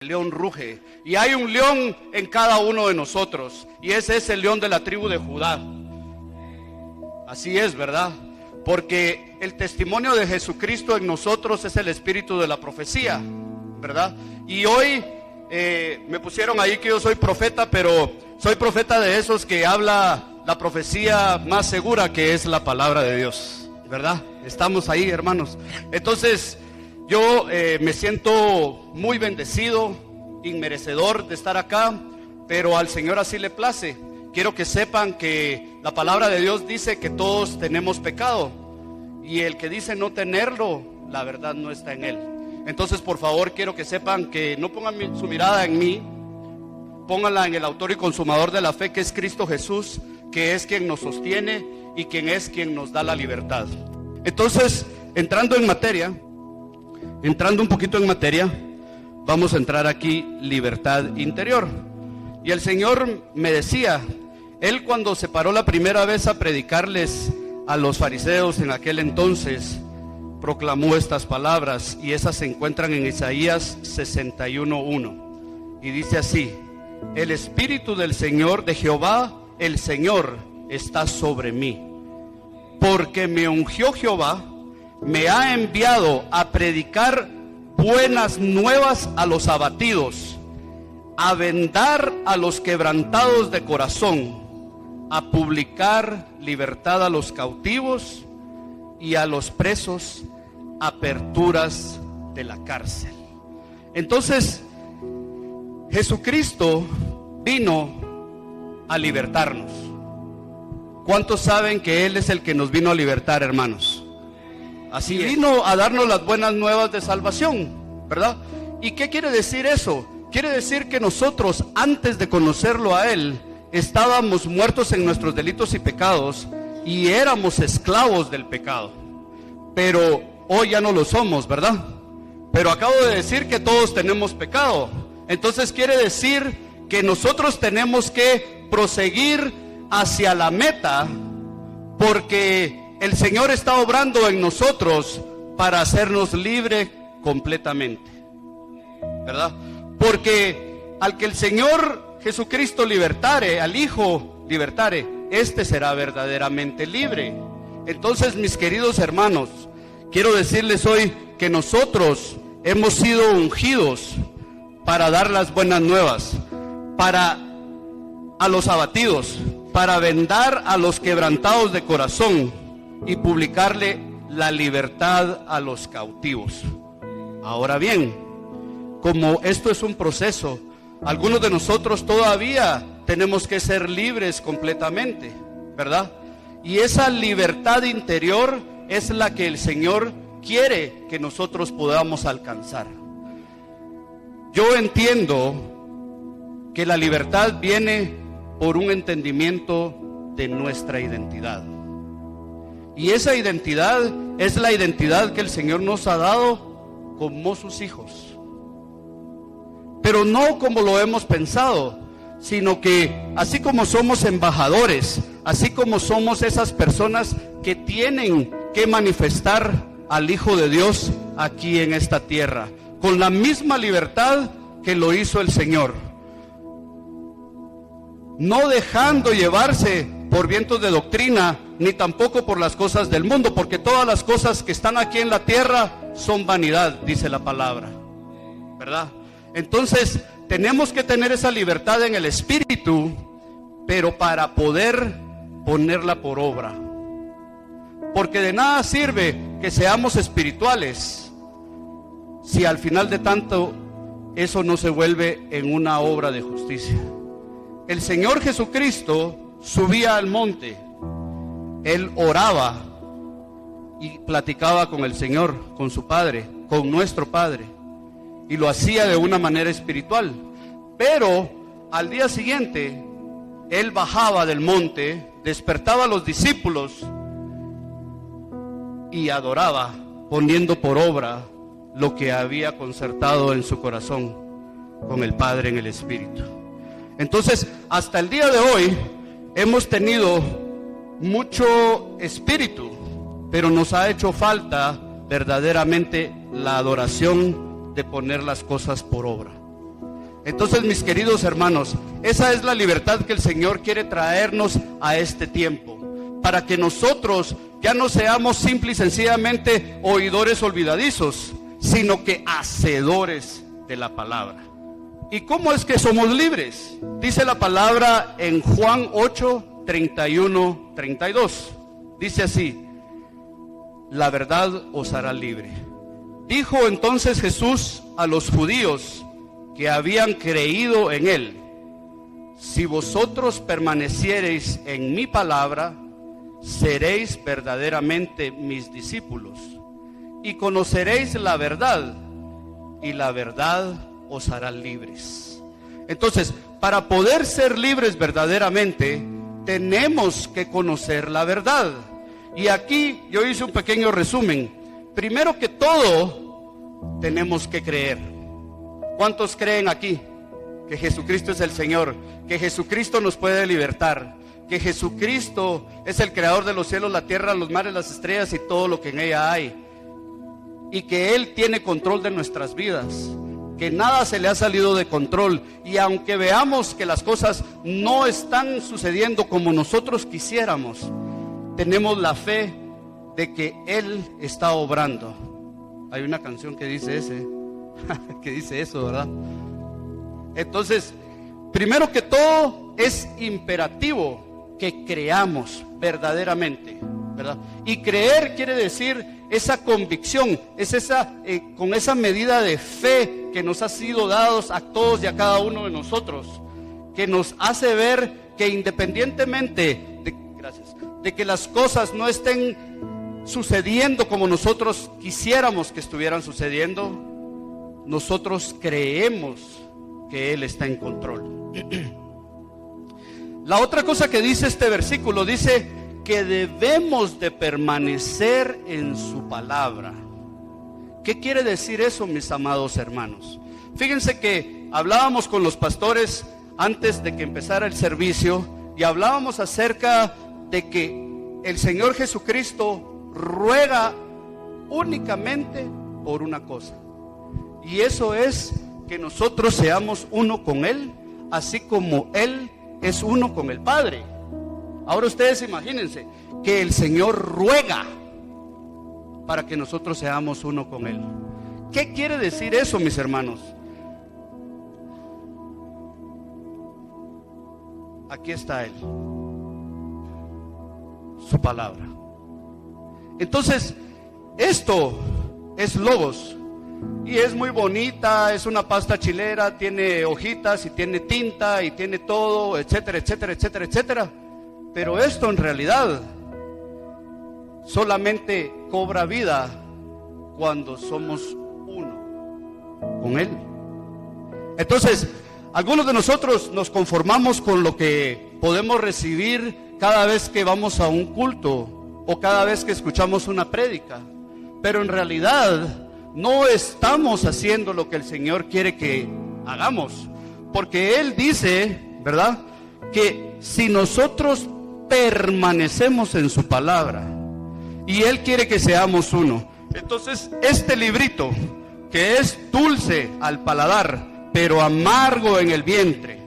El león ruge, y hay un león en cada uno de nosotros, y ese es el león de la tribu de Judá. Así es, ¿verdad? Porque el testimonio de Jesucristo en nosotros es el espíritu de la profecía, ¿verdad? Y hoy me pusieron ahí que yo soy profeta, pero soy profeta de esos que habla la profecía más segura, que es la palabra de Dios, ¿verdad? Estamos ahí, hermanos. Entonces yo me siento muy bendecido, inmerecedor de estar acá, pero al Señor así le place. Quiero que sepan que la palabra de Dios dice que todos tenemos pecado, y el que dice no tenerlo, la verdad no está en él. Entonces, por favor, quiero que sepan que no pongan su mirada en mí, pónganla en el autor y consumador de la fe, que es Cristo Jesús, que es quien nos sostiene y quien es quien nos da la libertad. Entonces, entrando un poquito en materia, vamos a entrar aquí, libertad interior. Y el Señor me decía, Él cuando se paró la primera vez a predicarles a los fariseos en aquel entonces, proclamó estas palabras, y esas se encuentran en Isaías 61:1, y dice así: el Espíritu del Señor, de Jehová, el Señor, está sobre mí, porque me ungió Jehová, me ha enviado a predicar buenas nuevas a los abatidos, a vendar a los quebrantados de corazón, a publicar libertad a los cautivos y a los presos aperturas de la cárcel. Entonces, Jesucristo vino a libertarnos. ¿Cuántos saben que Él es el que nos vino a libertar, hermanos? Así vino a darnos las buenas nuevas de salvación, ¿verdad? ¿Y qué quiere decir eso? Quiere decir que nosotros, antes de conocerlo a Él, estábamos muertos en nuestros delitos y pecados, y éramos esclavos del pecado. Pero hoy ya no lo somos, ¿verdad? Pero acabo de decir que todos tenemos pecado. Entonces quiere decir que nosotros tenemos que proseguir hacia la meta, porque el Señor está obrando en nosotros para hacernos libres completamente, ¿verdad? Porque al que el Señor Jesucristo libertare, al Hijo libertare, este será verdaderamente libre. Entonces, mis queridos hermanos, quiero decirles hoy que nosotros hemos sido ungidos para dar las buenas nuevas, para a los abatidos, para vendar a los quebrantados de corazón y publicarle la libertad a los cautivos. Ahora bien, como esto es un proceso, algunos de nosotros todavía tenemos que ser libres completamente, ¿verdad? Y esa libertad interior es la que el Señor quiere que nosotros podamos alcanzar. Yo entiendo que la libertad viene por un entendimiento de nuestra identidad. Y esa identidad es la identidad que el Señor nos ha dado como sus hijos. Pero no como lo hemos pensado, sino que así como somos embajadores, así como somos esas personas que tienen que manifestar al Hijo de Dios aquí en esta tierra, con la misma libertad que lo hizo el Señor, no dejando llevarse por vientos de doctrina, ni tampoco por las cosas del mundo, porque todas las cosas que están aquí en la tierra son vanidad, dice la palabra, ¿verdad? Entonces, tenemos que tener esa libertad en el espíritu, pero para poder ponerla por obra. Porque de nada sirve que seamos espirituales si al final de tanto eso no se vuelve en una obra de justicia. El Señor Jesucristo subía al monte, Él oraba y platicaba con el Señor, con su Padre, con nuestro Padre, y lo hacía de una manera espiritual. Pero al día siguiente Él bajaba del monte, despertaba a los discípulos y adoraba, poniendo por obra lo que había concertado en su corazón con el Padre en el Espíritu. Entonces, hasta el día de hoy hemos tenido mucho espíritu, pero nos ha hecho falta verdaderamente la adoración de poner las cosas por obra. Entonces, mis queridos hermanos, esa es la libertad que el Señor quiere traernos a este tiempo, para que nosotros ya no seamos simple y sencillamente oidores olvidadizos, sino que hacedores de la palabra. ¿Y cómo es que somos libres? Dice la palabra en Juan 8, 31, 32. Dice así: la verdad os hará libre. Dijo entonces Jesús a los judíos que habían creído en él: si vosotros permaneciereis en mi palabra, seréis verdaderamente mis discípulos, y conoceréis la verdad, y la verdad os hará libres. Entonces, para poder ser libres verdaderamente, tenemos que conocer la verdad. Y aquí yo hice un pequeño resumen. Primero que todo, tenemos que creer. ¿Cuántos creen aquí que Jesucristo es el Señor? Que Jesucristo nos puede libertar, que Jesucristo es el creador de los cielos, la tierra, los mares, las estrellas y todo lo que en ella hay, y que Él tiene control de nuestras vidas, que nada se le ha salido de control. Y aunque veamos que las cosas no están sucediendo como nosotros quisiéramos, tenemos la fe de que Él está obrando. Hay una canción que dice que dice eso, ¿verdad? Entonces, primero que todo, es imperativo que creamos verdaderamente, ¿verdad? Y creer quiere decir esa convicción, es con esa medida de fe que nos ha sido dados a todos y a cada uno de nosotros, que nos hace ver que independientemente de que las cosas no estén sucediendo como nosotros quisiéramos que estuvieran sucediendo, nosotros creemos que Él está en control. La otra cosa que dice este versículo, dice que debemos de permanecer en su palabra. ¿Qué quiere decir eso, mis amados hermanos? Fíjense que hablábamos con los pastores antes de que empezara el servicio, y hablábamos acerca de que el Señor Jesucristo ruega únicamente por una cosa, y eso es que nosotros seamos uno con Él, así como Él es uno con el Padre. Ahora ustedes imagínense que el Señor ruega para que nosotros seamos uno con Él. ¿Qué quiere decir eso, mis hermanos? Aquí está Él, su palabra. Entonces, esto es Logos, y es muy bonita, es una pasta chilera, tiene hojitas y tiene tinta y tiene todo, etcétera, etcétera, etcétera, etcétera. Pero esto en realidad solamente cobra vida cuando somos uno con Él. Entonces, algunos de nosotros nos conformamos con lo que podemos recibir cada vez que vamos a un culto o cada vez que escuchamos una prédica, pero en realidad no estamos haciendo lo que el Señor quiere que hagamos, porque Él dice, ¿verdad?, que si nosotros permanecemos en su palabra, y Él quiere que seamos uno. Entonces, este librito, que es dulce al paladar, pero amargo en el vientre,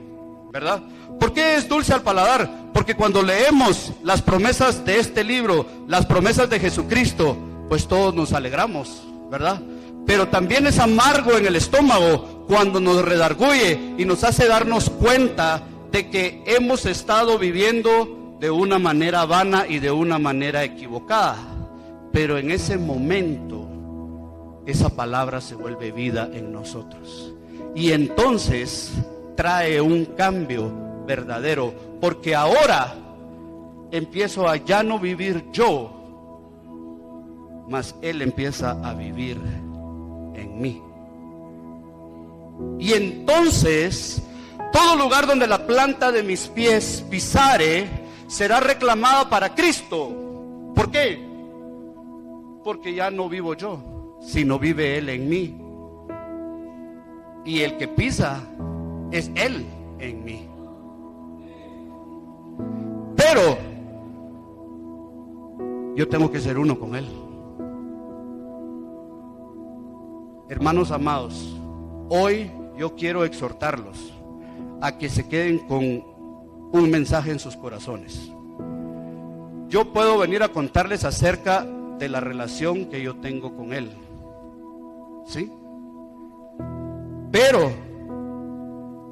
¿verdad? ¿Por qué es dulce al paladar? Porque cuando leemos las promesas de este libro, las promesas de Jesucristo, pues todos nos alegramos, ¿verdad? Pero también es amargo en el estómago cuando nos redarguye y nos hace darnos cuenta de que hemos estado viviendo de una manera vana y de una manera equivocada. Pero en ese momento, esa palabra se vuelve vida en nosotros. Y entonces trae un cambio verdadero, porque ahora empiezo a ya no vivir yo, mas Él empieza a vivir en mí. Y entonces todo lugar donde la planta de mis pies pisare será reclamada para Cristo. ¿Por qué? Porque ya no vivo yo, sino vive Él en mí. Y el que pisa es Él en mí. Pero yo tengo que ser uno con Él. Hermanos amados, hoy yo quiero exhortarlos a que se queden con un mensaje en sus corazones. Yo puedo venir a contarles acerca de la relación que yo tengo con Él, ¿sí? Pero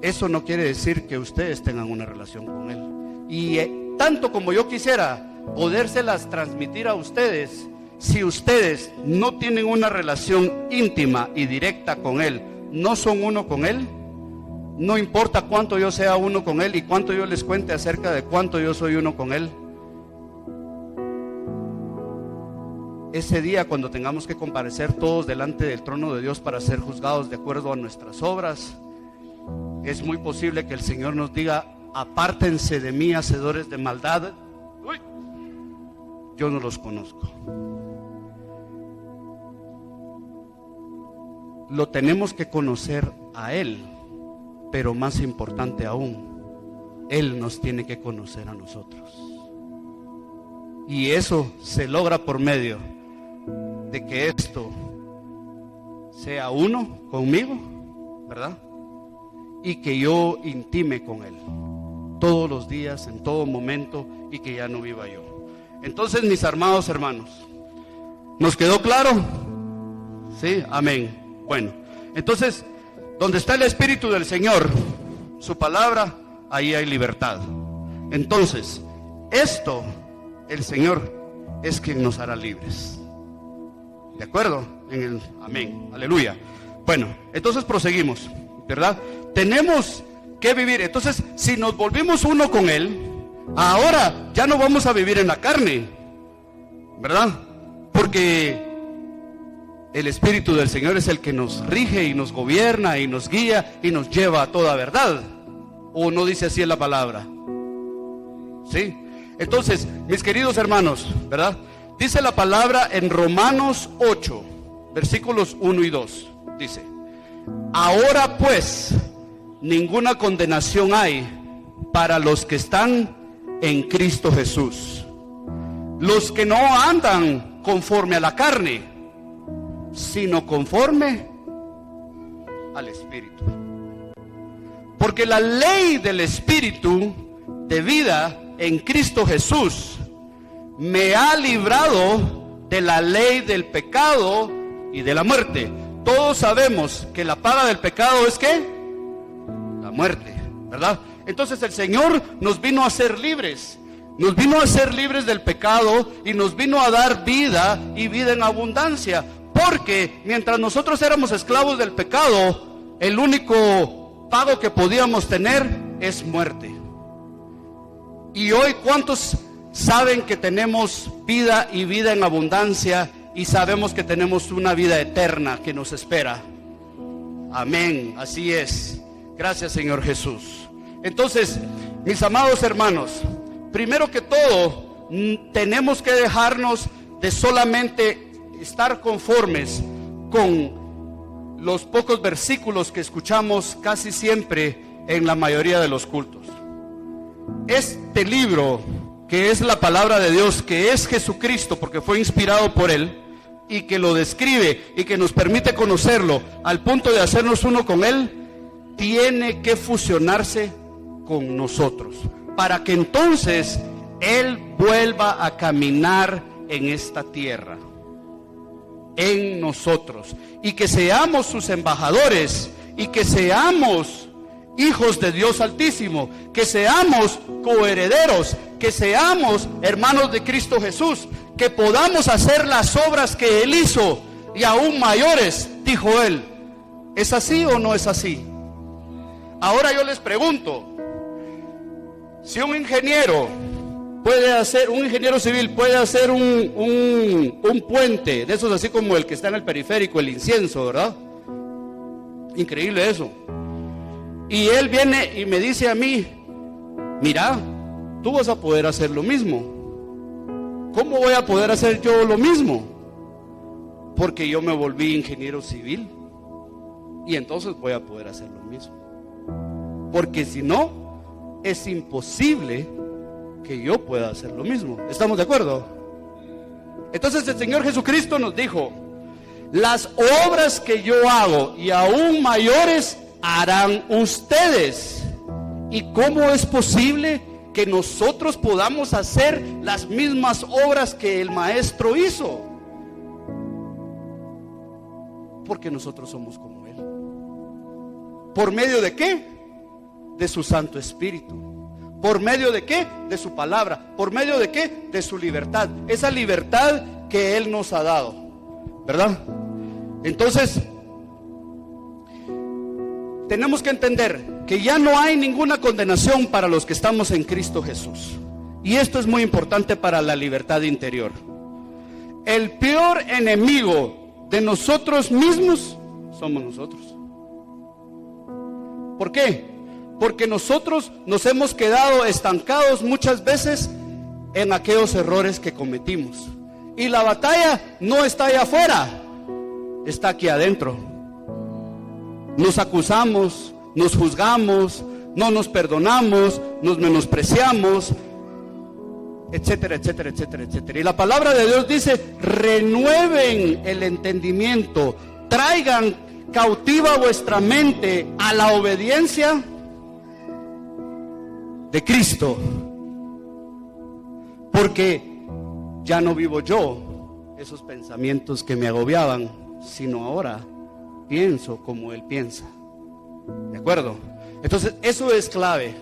eso no quiere decir que ustedes tengan una relación con Él. Y tanto como yo quisiera podérselas transmitir a ustedes, si ustedes no tienen una relación íntima y directa con Él, no son uno con Él, no importa cuánto yo sea uno con Él y cuánto yo les cuente acerca de cuánto yo soy uno con Él, ese día cuando tengamos que comparecer todos delante del trono de Dios para ser juzgados de acuerdo a nuestras obras, es muy posible que el Señor nos diga: apártense de mí, hacedores de maldad. Uy, yo no los conozco. Lo tenemos que conocer a Él, pero más importante aún, Él nos tiene que conocer a nosotros. Y eso se logra por medio de que esto sea uno conmigo, ¿verdad? Y que yo intime con Él todos los días, en todo momento, y que ya no viva yo. Entonces, mis amados hermanos, ¿nos quedó claro? Sí, amén. Bueno, entonces, donde está el Espíritu del Señor, su palabra, ahí hay libertad. Entonces, esto, el Señor es quien nos hará libres. ¿De acuerdo? Amén, aleluya. Bueno, entonces proseguimos, ¿verdad? Tenemos que vivir. Entonces, si nos volvimos uno con Él, ahora ya no vamos a vivir en la carne, ¿verdad? Porque el Espíritu del Señor es el que nos rige y nos gobierna y nos guía y nos lleva a toda verdad. ¿O no dice así en la palabra? ¿Sí? Entonces, mis queridos hermanos, ¿verdad? Dice la palabra en Romanos 8, versículos 1 y 2. Dice: ahora pues, ninguna condenación hay para los que están en Cristo Jesús, los que no andan conforme a la carne, sino conforme al Espíritu. Porque la ley del Espíritu de vida en Cristo Jesús me ha librado de la ley del pecado y de la muerte. Todos sabemos que la paga del pecado es ¿qué? La muerte, ¿verdad? Entonces el Señor nos vino a hacer libres. Nos vino a hacer libres del pecado y nos vino a dar vida y vida en abundancia. Porque mientras nosotros éramos esclavos del pecado, el único pago que podíamos tener es muerte. Y hoy, ¿cuántos saben que tenemos vida y vida en abundancia? Y sabemos que tenemos una vida eterna que nos espera. Amén, así es. Gracias, Señor Jesús. Entonces, mis amados hermanos, primero que todo, tenemos que dejarnos de solamente estar conformes con los pocos versículos que escuchamos casi siempre en la mayoría de los cultos. Este libro, que es la palabra de Dios, que es Jesucristo, porque fue inspirado por Él, y que lo describe y que nos permite conocerlo al punto de hacernos uno con Él, tiene que fusionarse con nosotros, para que entonces Él vuelva a caminar en esta tierra, en nosotros, y que seamos sus embajadores, y que seamos hijos de Dios Altísimo, que seamos coherederos, que seamos hermanos de Cristo Jesús, que podamos hacer las obras que Él hizo y aún mayores, dijo Él. ¿Es así o no es así? Ahora yo les pregunto, si un ingeniero civil puede hacer un puente de esos así como el que está en el periférico, el incienso, ¿verdad? Increíble eso. Y él viene y me dice a mí: mira, tú vas a poder hacer lo mismo. ¿Cómo voy a poder hacer yo lo mismo? Porque yo me volví ingeniero civil y entonces voy a poder hacer lo mismo. Porque si no, es imposible que yo pueda hacer lo mismo. ¿Estamos de acuerdo? Entonces el Señor Jesucristo nos dijo: las obras que yo hago y aún mayores harán ustedes. ¿Y cómo es posible que nosotros podamos hacer las mismas obras que el Maestro hizo? Porque nosotros somos como Él. ¿Por medio de qué? De su Santo Espíritu. ¿Por medio de qué? De su palabra. ¿Por medio de qué? De su libertad. Esa libertad que Él nos ha dado, ¿verdad? Entonces, tenemos que entender que ya no hay ninguna condenación para los que estamos en Cristo Jesús. Y esto es muy importante para la libertad interior. El peor enemigo de nosotros mismos somos nosotros. ¿Por qué? Porque nosotros nos hemos quedado estancados muchas veces en aquellos errores que cometimos. Y la batalla no está allá afuera, está aquí adentro. Nos acusamos, nos juzgamos, no nos perdonamos, nos menospreciamos, etcétera, etcétera, etcétera, etcétera. Y la palabra de Dios dice: renueven el entendimiento, traigan cautiva vuestra mente a la obediencia de Cristo, porque ya no vivo yo esos pensamientos que me agobiaban, sino ahora pienso como Él piensa. ¿De acuerdo? Entonces eso es clave.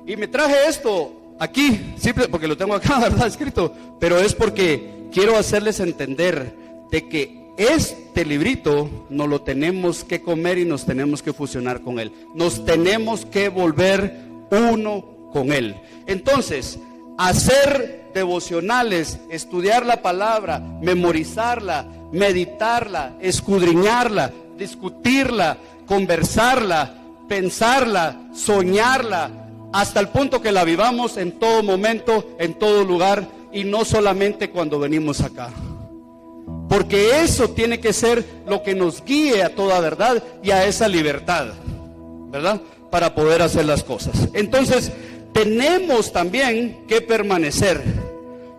Y me traje esto aquí, simple porque lo tengo acá, ¿verdad? Escrito, pero es porque quiero hacerles entender de que este librito nos lo tenemos que comer y nos tenemos que fusionar con Él. Nos tenemos que volver uno con Él. Entonces, hacer devocionales, estudiar la palabra, memorizarla, meditarla, escudriñarla, discutirla, conversarla, pensarla, soñarla, hasta el punto que la vivamos en todo momento, en todo lugar, y no solamente cuando venimos acá. Porque eso tiene que ser lo que nos guíe a toda verdad y a esa libertad, ¿verdad? Para poder hacer las cosas. Entonces, tenemos también que permanecer,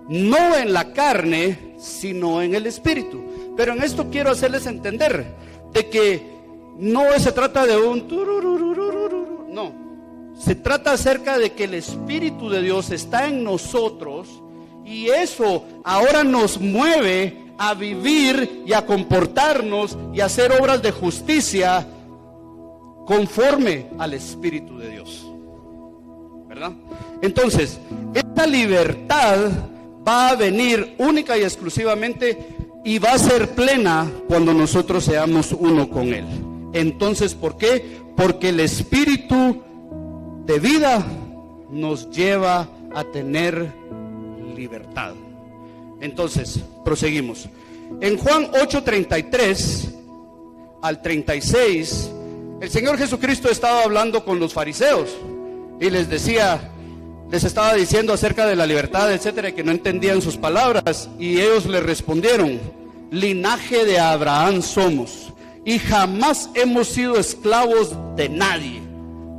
no en la carne, sino en el Espíritu. Pero en esto quiero hacerles entender de que no se trata de un tururururururu, no. Se trata acerca de que el Espíritu de Dios está en nosotros y eso ahora nos mueve a vivir y a comportarnos y a hacer obras de justicia conforme al Espíritu de Dios, ¿verdad? Entonces, esta libertad va a venir única y exclusivamente y va a ser plena cuando nosotros seamos uno con Él. Entonces, ¿por qué? Porque el Espíritu de vida nos lleva a tener libertad. Entonces, proseguimos. En Juan 8:33 al 36, el Señor Jesucristo estaba hablando con los fariseos y les estaba diciendo acerca de la libertad, etcétera, que no entendían sus palabras, y ellos le respondieron: linaje de Abraham somos y jamás hemos sido esclavos de nadie.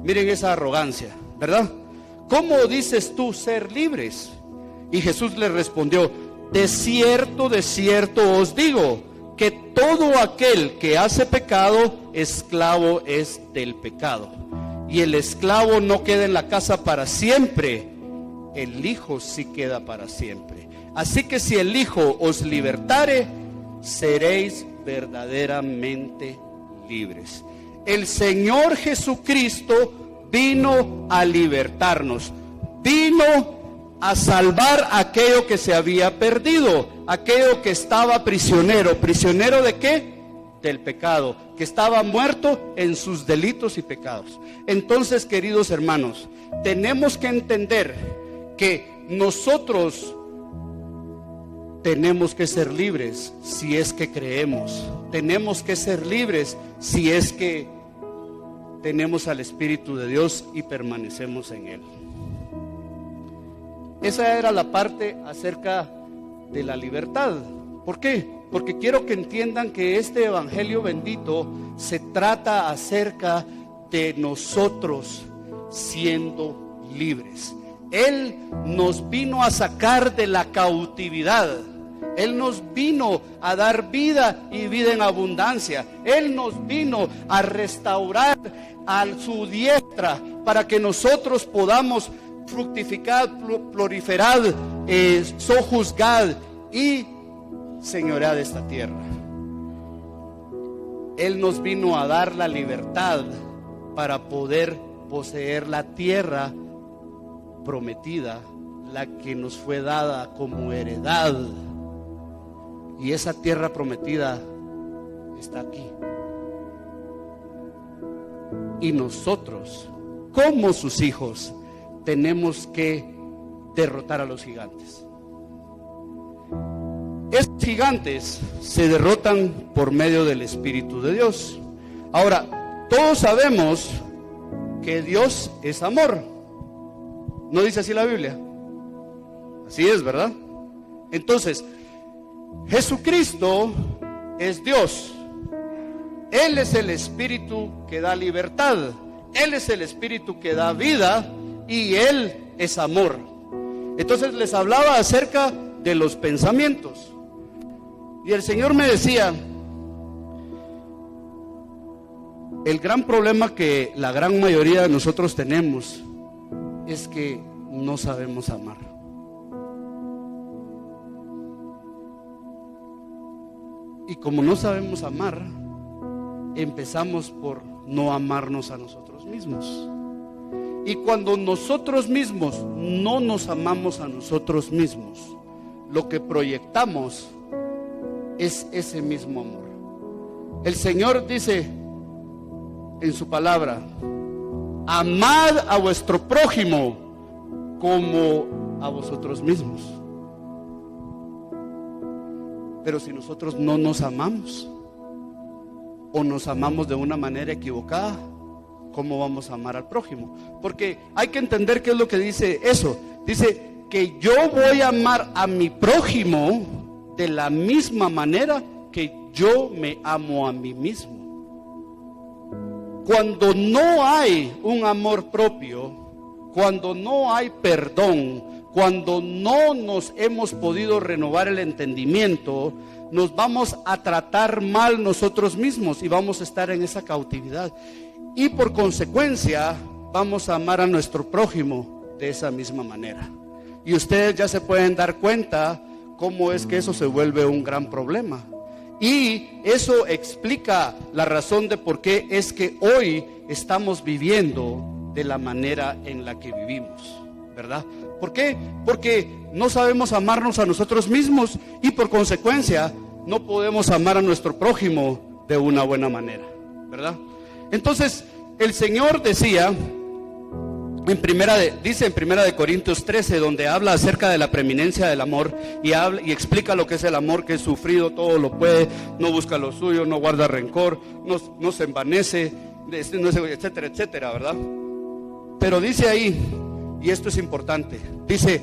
Miren esa arrogancia, ¿verdad? ¿Cómo dices tú ser libres? Y Jesús le respondió: de cierto os digo, que todo aquel que hace pecado, esclavo es del pecado. Y el esclavo no queda en la casa para siempre, el Hijo sí queda para siempre. Así que si el Hijo os libertare, seréis verdaderamente libres. El Señor Jesucristo vino a libertarnos, vino a salvar aquello que se había perdido, aquello que estaba prisionero. ¿Prisionero de qué? Del pecado, que estaba muerto en sus delitos y pecados. Entonces, queridos hermanos, tenemos que entender que nosotros tenemos que ser libres si es que creemos. Tenemos que ser libres si es que tenemos al Espíritu de Dios y permanecemos en Él. Esa era la parte acerca de la libertad. ¿Por qué? Porque quiero que entiendan que este evangelio bendito se trata acerca de nosotros siendo libres. Él nos vino a sacar de la cautividad. Él nos vino a dar vida y vida en abundancia. Él nos vino a restaurar a su diestra para que nosotros podamos fructificar, proliferar, sojuzgar y señorear de esta tierra. Él nos vino a dar la libertad para poder poseer la tierra prometida, la que nos fue dada como heredad. Y esa tierra prometida está aquí. Y nosotros, como sus hijos, tenemos que derrotar a los gigantes. Estos gigantes se derrotan por medio del Espíritu de Dios. Ahora, todos sabemos que Dios es amor. ¿No dice así la Biblia? Así es, ¿verdad? Entonces, Jesucristo es Dios. Él es el Espíritu que da libertad. Él es el Espíritu que da vida. Y Él es amor. Entonces les hablaba acerca de los pensamientos. Y el Señor me decía, el gran problema que la gran mayoría de nosotros tenemos es que no sabemos amar. Y como no sabemos amar, empezamos por no amarnos a nosotros mismos. Y cuando nosotros mismos no nos amamos a nosotros mismos, lo que proyectamos es ese mismo amor. El Señor dice en su palabra: amad a vuestro prójimo como a vosotros mismos. Pero si nosotros no nos amamos, o nos amamos de una manera equivocada, ¿cómo vamos a amar al prójimo? Porque hay que entender qué es lo que dice eso. Dice que yo voy a amar a mi prójimo de la misma manera que yo me amo a mí mismo. Cuando no hay un amor propio, cuando no hay perdón, cuando no nos hemos podido renovar el entendimiento, nos vamos a tratar mal nosotros mismos y vamos a estar en esa cautividad. Y por consecuencia vamos a amar a nuestro prójimo de esa misma manera. Y ustedes ya se pueden dar cuenta cómo es que eso se vuelve un gran problema. Y eso explica la razón de por qué es que hoy estamos viviendo de la manera en la que vivimos, ¿verdad? ¿Por qué? Porque no sabemos amarnos a nosotros mismos y por consecuencia no podemos amar a nuestro prójimo de una buena manera, ¿verdad? Entonces el Señor decía dice en primera de Corintios 13, donde habla acerca de la preeminencia del amor y explica lo que es el amor, que es sufrido, todo lo puede, no busca lo suyo, no guarda rencor, no se envanece, etcétera, etcétera, ¿verdad? Pero dice ahí, y esto es importante, dice: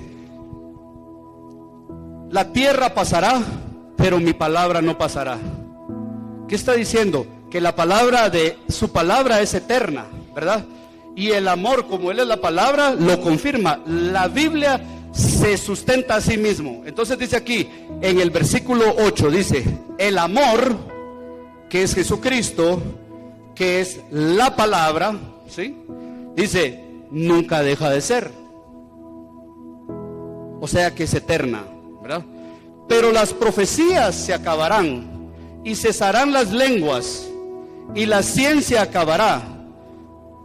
la tierra pasará, pero mi palabra no pasará. ¿Qué está diciendo? Que la palabra su palabra es eterna, ¿verdad? Y el amor, como Él es la palabra, lo confirma. La Biblia se sustenta a sí mismo. Entonces dice aquí, en el versículo 8, dice: el amor, que es Jesucristo, que es la palabra, ¿sí? Dice, nunca deja de ser. O sea que es eterna, ¿verdad? Pero las profecías se acabarán, y cesarán las lenguas, y la ciencia acabará,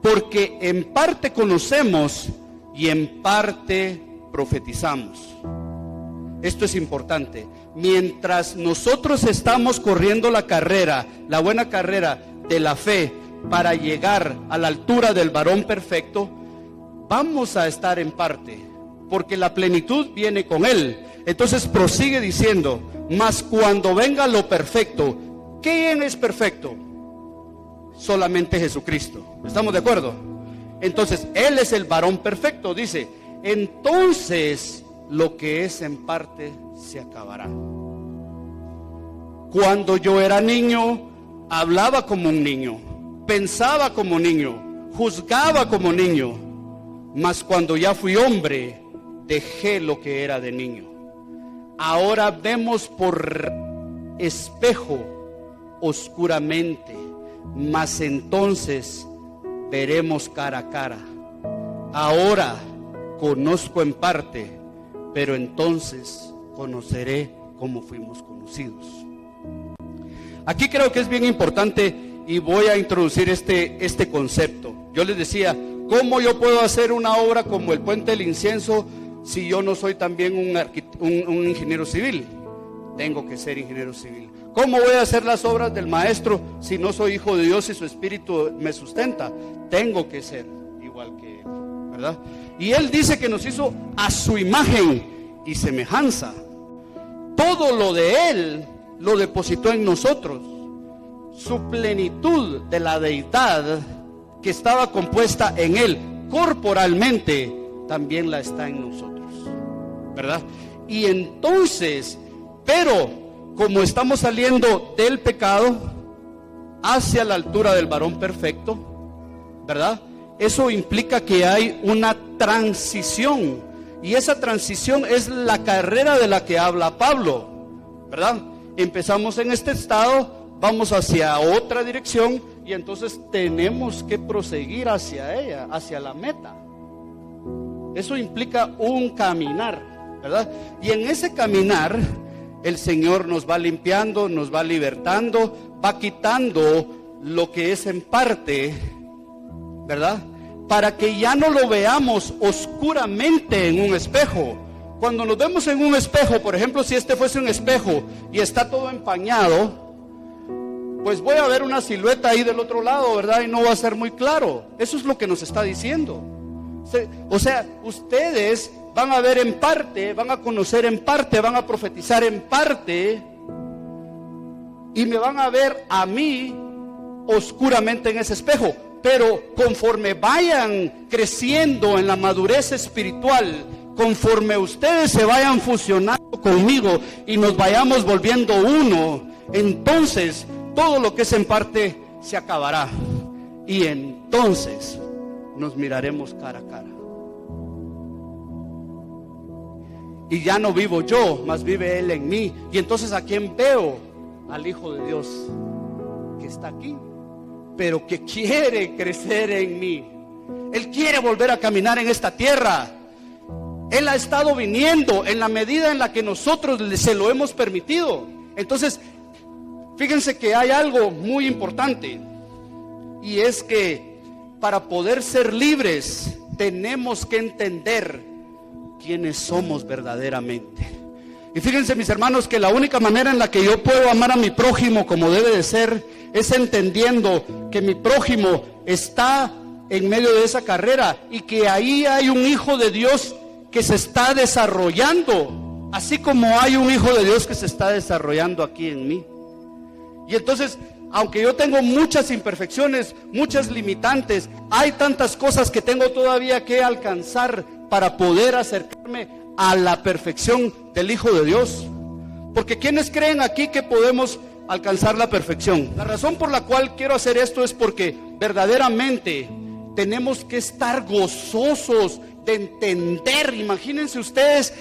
porque en parte conocemos y en parte profetizamos. Esto es importante. Mientras nosotros estamos corriendo la carrera, la buena carrera de la fe, para llegar a la altura del varón perfecto, vamos a estar en parte, porque la plenitud viene con Él. Entonces prosigue diciendo: mas cuando venga lo perfecto, ¿quién es perfecto? Solamente Jesucristo. ¿Estamos de acuerdo? Entonces Él es el varón perfecto. Dice: entonces lo que es en parte se acabará. Cuando yo era niño, hablaba como un niño, pensaba como niño, juzgaba como niño. Mas cuando ya fui hombre, dejé lo que era de niño. ahora vemos por espejo oscuramente, mas entonces veremos cara a cara. Ahora conozco en parte, pero entonces conoceré como fuimos conocidos. Aquí creo que es bien importante y voy a introducir este concepto. Yo les decía, ¿cómo yo puedo hacer una obra como el Puente del Incienso si yo no soy también un ingeniero civil? Tengo que ser ingeniero civil. ¿Cómo voy a hacer las obras del maestro si no soy hijo de Dios y su espíritu me sustenta? Tengo que ser igual que él, ¿verdad? Y él dice que nos hizo a su imagen y semejanza. Todo lo de él lo depositó en nosotros. Su plenitud de la deidad que estaba compuesta en él corporalmente también la está en nosotros, ¿verdad? Y entonces, pero como estamos saliendo del pecado hacia la altura del varón perfecto, ¿verdad? Eso implica que hay una transición, y esa transición es la carrera de la que habla Pablo, ¿verdad? Empezamos en este estado, vamos hacia otra dirección, y entonces tenemos que proseguir hacia ella, hacia la meta. Eso implica un caminar, ¿verdad? Y en ese caminar el Señor nos va limpiando, nos va libertando, va quitando lo que es en parte, ¿verdad? Para que ya no lo veamos oscuramente en un espejo. Cuando nos vemos en un espejo, por ejemplo, si este fuese un espejo y está todo empañado, pues voy a ver una silueta ahí del otro lado, ¿verdad? Y no va a ser muy claro. Eso es lo que nos está diciendo. O sea, ustedes van a ver en parte, van a conocer en parte, van a profetizar en parte, y me van a ver a mí oscuramente en ese espejo. Pero conforme vayan creciendo en la madurez espiritual, conforme ustedes se vayan fusionando conmigo y nos vayamos volviendo uno, entonces todo lo que es en parte se acabará, y entonces nos miraremos cara a cara. Y ya no vivo yo, mas vive Él en mí. Y entonces, ¿a quién veo? Al Hijo de Dios que está aquí, pero que quiere crecer en mí. Él quiere volver a caminar en esta tierra. Él ha estado viniendo en la medida en la que nosotros se lo hemos permitido. Entonces, fíjense que hay algo muy importante, y es que para poder ser libres tenemos que entender quiénes somos verdaderamente. Y fíjense, mis hermanos, que la única manera en la que yo puedo amar a mi prójimo como debe de ser es entendiendo que mi prójimo está en medio de esa carrera y que ahí hay un hijo de Dios que se está desarrollando, así como hay un hijo de Dios que se está desarrollando aquí en mí. Y entonces, aunque yo tengo muchas imperfecciones, muchas limitantes, hay tantas cosas que tengo todavía que alcanzar para poder acercarme a la perfección del Hijo de Dios. Porque ¿quiénes creen aquí que podemos alcanzar la perfección? La razón por la cual quiero hacer esto es porque verdaderamente tenemos que estar gozosos de entender. Imagínense ustedes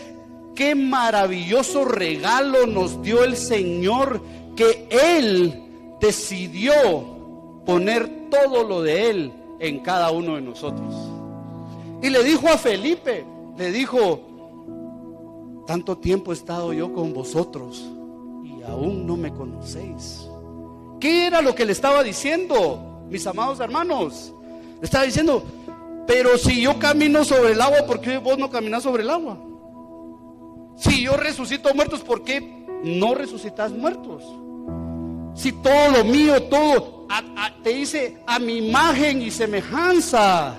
qué maravilloso regalo nos dio el Señor, que Él decidió poner todo lo de Él en cada uno de nosotros. Y le dijo a Felipe, le dijo: tanto tiempo he estado yo con vosotros y aún no me conocéis. ¿Qué era lo que le estaba diciendo, mis amados hermanos? Le estaba diciendo: pero si yo camino sobre el agua, ¿por qué vos no caminás sobre el agua? Si yo resucito muertos, ¿por qué no resucitas muertos? Si todo lo mío, todo, te dice a mi imagen y semejanza,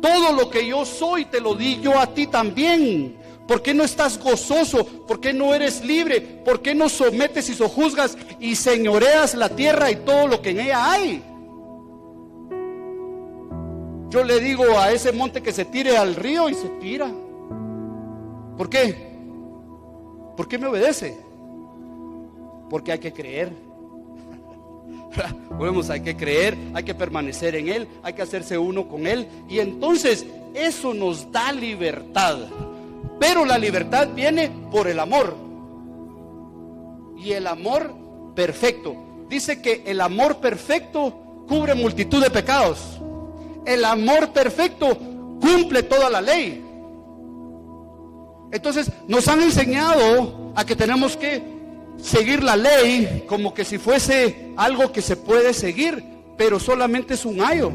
todo lo que yo soy te lo di yo a ti también. ¿Por qué no estás gozoso? ¿Por qué no eres libre? ¿Por qué no sometes y sojuzgas y señoreas la tierra y todo lo que en ella hay? Yo le digo a ese monte que se tire al río y se tira. ¿Por qué? ¿Por qué me obedece? Porque hay que creer. Volvemos, hay que creer, hay que permanecer en Él, hay que hacerse uno con Él, y entonces eso nos da libertad. Pero la libertad viene por el amor. y el amor perfecto. Dice que el amor perfecto cubre multitud de pecados. El amor perfecto cumple toda la ley. Entonces nos han enseñado a que tenemos que seguir la ley como que si fuese algo que se puede seguir, pero solamente es un ayo.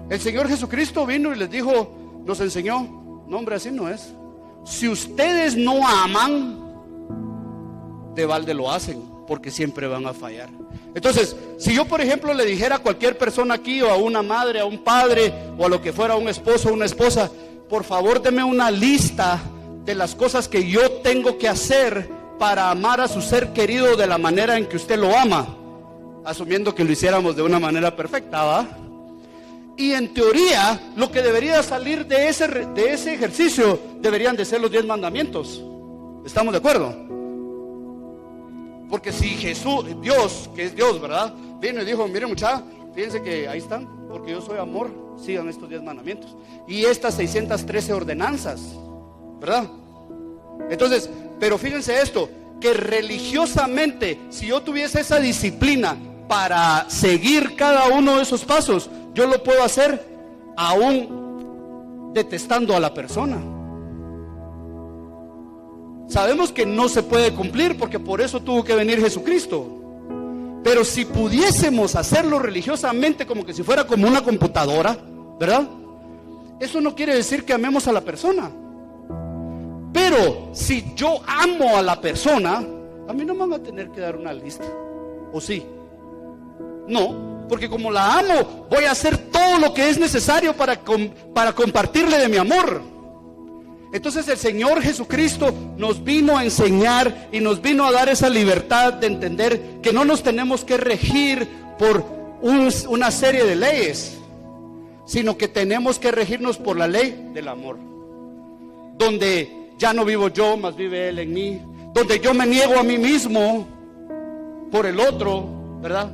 El Señor Jesucristo vino y les dijo, nos enseñó, no hombre, así no es. Si ustedes no aman, de balde lo hacen, porque siempre van a fallar. Entonces, si yo por ejemplo le dijera a cualquier persona aquí, o a una madre, a un padre, o a lo que fuera, a un esposo o una esposa, por favor deme una lista de las cosas que yo tengo que hacer para amar a su ser querido de la manera en que usted lo ama, asumiendo que lo hiciéramos de una manera perfecta, ¿va? Y en teoría, lo que debería salir de ese ejercicio deberían de ser los 10 mandamientos. ¿Estamos de acuerdo? Porque si Jesús, Dios, que es Dios, ¿verdad?, vino y dijo, miren muchachos, fíjense que ahí están, porque yo soy amor, sigan estos 10 mandamientos. Y estas 613 ordenanzas, ¿verdad? Entonces, pero fíjense esto, que religiosamente, si yo tuviese esa disciplina para seguir cada uno de esos pasos, yo lo puedo hacer aún detestando a la persona. Sabemos que no se puede cumplir, porque por eso tuvo que venir Jesucristo. Pero si pudiésemos hacerlo religiosamente, como que si fuera como una computadora, ¿verdad? Eso no quiere decir que amemos a la persona. Pero si yo amo a la persona, a mí no me van a tener que dar una lista, ¿o sí? No, porque como la amo, voy a hacer todo lo que es necesario para compartirle de mi amor. Entonces el Señor Jesucristo nos vino a enseñar y nos vino a dar esa libertad de entender que no nos tenemos que regir por una serie de leyes, sino que tenemos que regirnos por la ley del amor, donde ya no vivo yo, mas vive Él en mí, donde yo me niego a mí mismo por el otro, ¿verdad?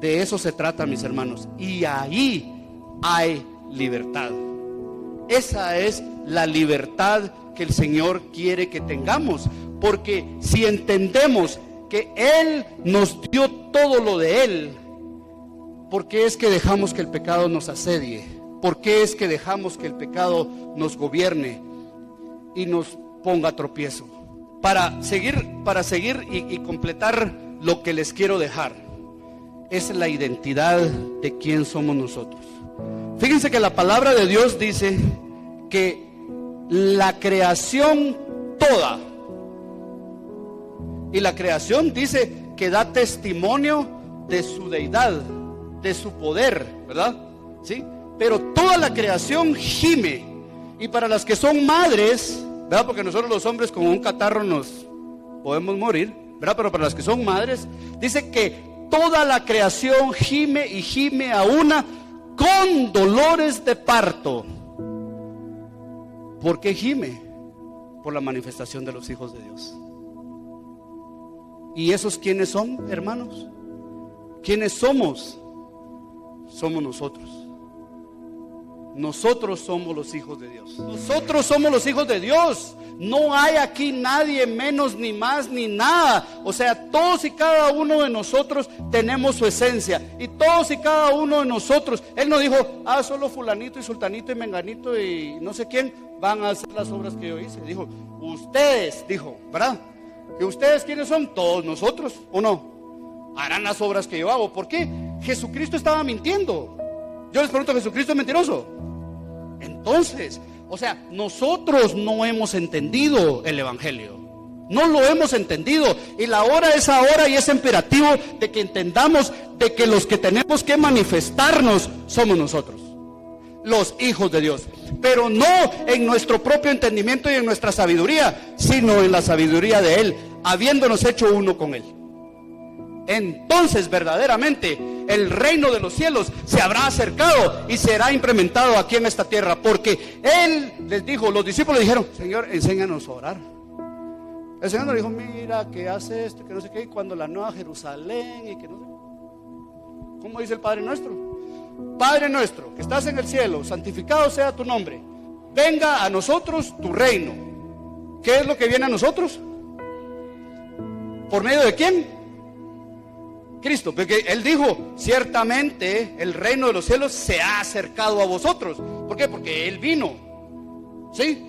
De eso se trata, mis hermanos, y ahí hay libertad. Esa es la libertad que el Señor quiere que tengamos, porque si entendemos que Él nos dio todo lo de Él, ¿por qué es que dejamos que el pecado nos asedie? ¿Por qué es que dejamos que el pecado nos gobierne y nos ponga tropiezo? Para seguir y completar lo que les quiero dejar, es la identidad de quién somos nosotros. Fíjense que la palabra de Dios dice que la creación toda, y la creación dice que da testimonio de su deidad, de su poder, ¿verdad? ¿Sí? Pero toda la creación gime. Y para las que son madres, ¿verdad?, porque nosotros los hombres con un catarro nos podemos morir, ¿verdad? Pero para las que son madres, dice que toda la creación gime y gime a una con dolores de parto. ¿Por qué gime? Por la manifestación de los hijos de Dios. ¿Y esos quiénes son, hermanos? ¿Quiénes somos? Somos nosotros. Nosotros somos los hijos de Dios. Nosotros somos los hijos de Dios. No hay aquí nadie menos ni más ni nada. O sea, todos y cada uno de nosotros tenemos su esencia. Y todos y cada uno de nosotros, Él no dijo, solo fulanito y sultanito y menganito y no sé quién van a hacer las obras que yo hice. Dijo, ustedes, dijo, ¿verdad? ¿Que ustedes quiénes son? Todos nosotros, ¿o no? Harán las obras que yo hago. ¿Por qué? Jesucristo estaba mintiendo. Yo les pregunto, ¿Jesucristo es mentiroso? Entonces, o sea, nosotros no hemos entendido el Evangelio. No lo hemos entendido. Y la hora es ahora y es imperativo de que entendamos de que los que tenemos que manifestarnos somos nosotros, los hijos de Dios. Pero no en nuestro propio entendimiento y en nuestra sabiduría, sino en la sabiduría de Él, habiéndonos hecho uno con Él. Entonces verdaderamente el reino de los cielos se habrá acercado y será implementado aquí en esta tierra, porque Él les dijo, los discípulos dijeron, Señor, enséñanos a orar. El Señor nos dijo, mira, que hace esto, que no sé qué, y cuando la nueva Jerusalén y que no sé. ¿Cómo dice el Padre nuestro? Padre nuestro, que estás en el cielo, santificado sea tu nombre, venga a nosotros tu reino. ¿Qué es lo que viene a nosotros? ¿Por medio de quién? Cristo, porque Él dijo, ciertamente el reino de los cielos se ha acercado a vosotros. ¿Por qué? Porque Él vino, ¿sí?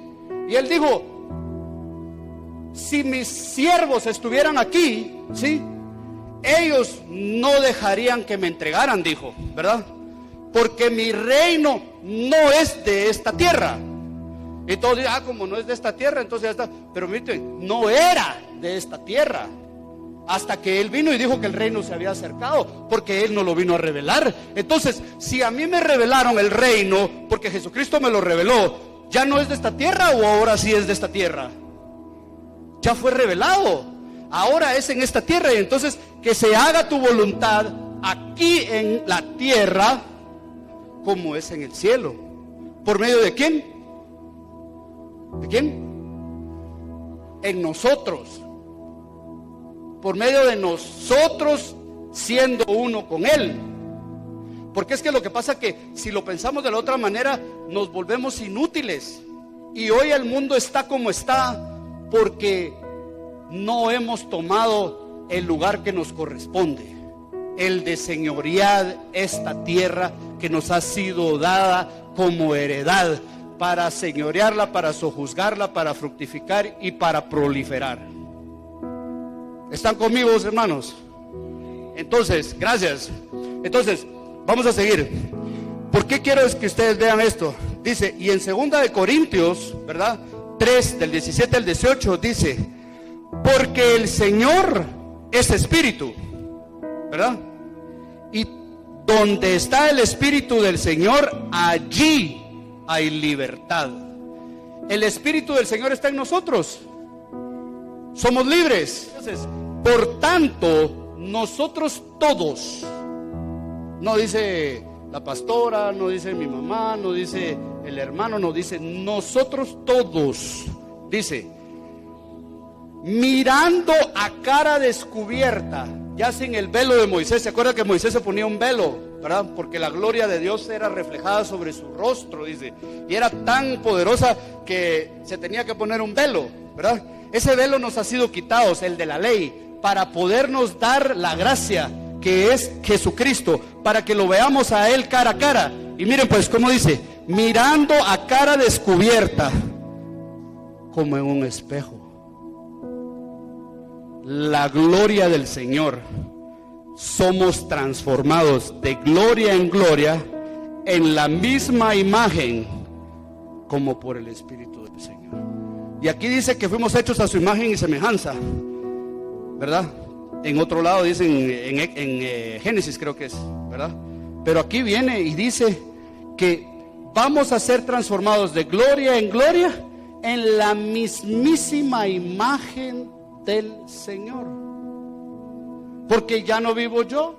Y Él dijo, si mis siervos estuvieran aquí, ¿sí?, ellos no dejarían que me entregaran, dijo, ¿verdad? Porque mi reino no es de esta tierra. Y todos dicen, como no es de esta tierra, entonces ya está. Pero miren, no era de esta tierra, hasta que Él vino y dijo que el reino se había acercado, porque Él no lo vino a revelar. Entonces, si a mí me revelaron el reino, porque Jesucristo me lo reveló, ¿ya no es de esta tierra o ahora sí es de esta tierra? Ya fue revelado, ahora es en esta tierra. Y entonces, que se haga tu voluntad aquí en la tierra como es en el cielo. ¿Por medio de quién? ¿De quién? En nosotros. Por medio de nosotros siendo uno con Él. Porque es que lo que pasa es que si lo pensamos de la otra manera, nos volvemos inútiles. Y hoy el mundo está como está porque no hemos tomado el lugar que nos corresponde, el de señorear esta tierra que nos ha sido dada como heredad, para señorearla, para sojuzgarla, para fructificar y para proliferar. ¿Están conmigo, hermanos? Entonces, gracias. Entonces, vamos a seguir. ¿Por qué quiero que ustedes vean esto? Dice, y en 2 de Corintios, ¿verdad? 3, del 17 al 18, dice, porque el Señor es espíritu, ¿verdad? Y donde está el espíritu del Señor, allí hay libertad. El espíritu del Señor está en nosotros. Somos libres. Entonces, por tanto, nosotros todos, no dice la pastora, no dice mi mamá, no dice el hermano, no dice nosotros todos, dice, mirando a cara descubierta, ya sin el velo de Moisés. ¿Se acuerda que Moisés se ponía un velo, verdad? Porque la gloria de Dios era reflejada sobre su rostro, dice, y era tan poderosa que se tenía que poner un velo, ¿verdad? Ese velo nos ha sido quitado, el de la ley, para podernos dar la gracia que es Jesucristo, para que lo veamos a Él cara a cara. Y miren pues cómo dice, mirando a cara descubierta, como en un espejo, la gloria del Señor. Somos transformados de gloria en gloria en la misma imagen, como por el Espíritu del Señor. Y aquí dice que fuimos hechos a su imagen y semejanza, ¿verdad? En otro lado dicen, en Génesis creo que es, ¿verdad? Pero aquí viene y dice que vamos a ser transformados de gloria en gloria en la mismísima imagen del Señor. Porque ya no vivo yo,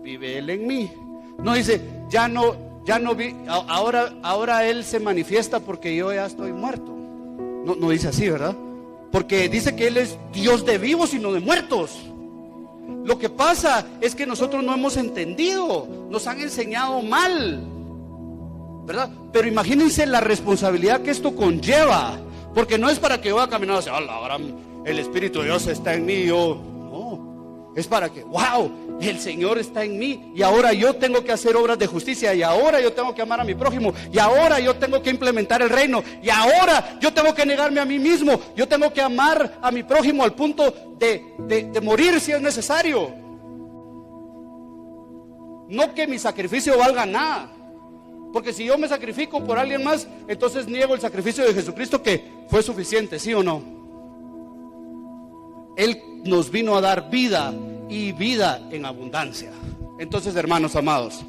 vive Él en mí. No dice, ahora Él se manifiesta porque yo ya estoy muerto. No dice así, ¿verdad? Porque dice que Él es Dios de vivos y no de muertos. Lo que pasa es que nosotros no hemos entendido, nos han enseñado mal, ¿verdad? Pero imagínense la responsabilidad que esto conlleva, porque no es para que yo vaya caminando hacia, ahora el Espíritu de Dios está en mí, no, es para que, wow, el Señor está en mí y ahora yo tengo que hacer obras de justicia, y ahora yo tengo que amar a mi prójimo, y ahora yo tengo que implementar el reino, y ahora yo tengo que negarme a mí mismo, yo tengo que amar a mi prójimo al punto de morir si es necesario. No que mi sacrificio valga nada, porque si yo me sacrifico por alguien más, entonces niego el sacrificio de Jesucristo, que fue suficiente, ¿sí o no? Él nos vino a dar vida y vida en abundancia. Entonces, hermanos amados,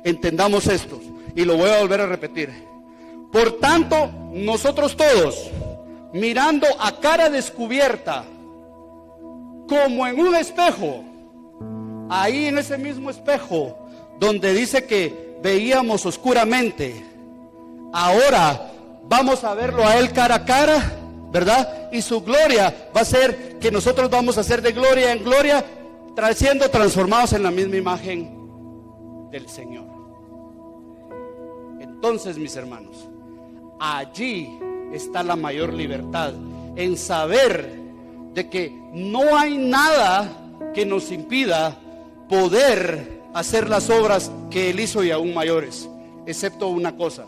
entendamos esto, y lo voy a volver a repetir. Por tanto, nosotros todos, mirando a cara descubierta, como en un espejo, ahí en ese mismo espejo donde dice que veíamos oscuramente, ahora vamos a verlo a Él cara a cara, ¿verdad? Y su gloria va a ser que nosotros vamos a ser de gloria en gloria, siendo transformados en la misma imagen del Señor. Entonces, mis hermanos, allí está la mayor libertad, en saber de que no hay nada que nos impida poder hacer las obras que Él hizo y aún mayores, excepto una cosa: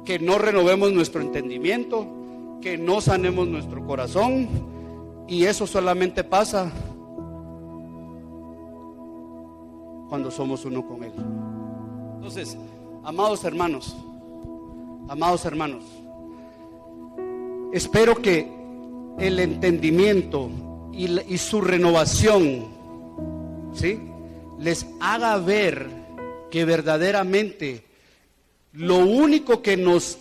que no renovemos nuestro entendimiento, que no sanemos nuestro corazón, y eso solamente pasa cuando somos uno con Él. Entonces, amados hermanos, espero que el entendimiento y su renovación, ¿sí?, les haga ver que verdaderamente lo único que nos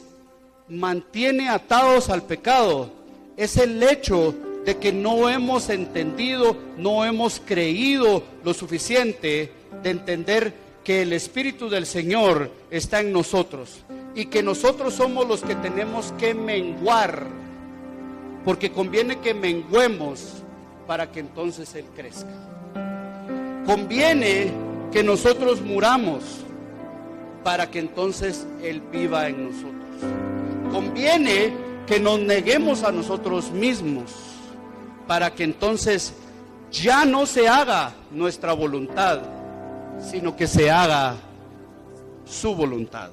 mantiene atados al pecado es el hecho de que no hemos entendido, no hemos creído lo suficiente de entender que el Espíritu del Señor está en nosotros y que nosotros somos los que tenemos que menguar, porque conviene que menguemos para que entonces Él crezca. Conviene que nosotros muramos para que entonces Él viva en nosotros. Conviene que nos neguemos a nosotros mismos para que entonces ya no se haga nuestra voluntad, sino que se haga su voluntad.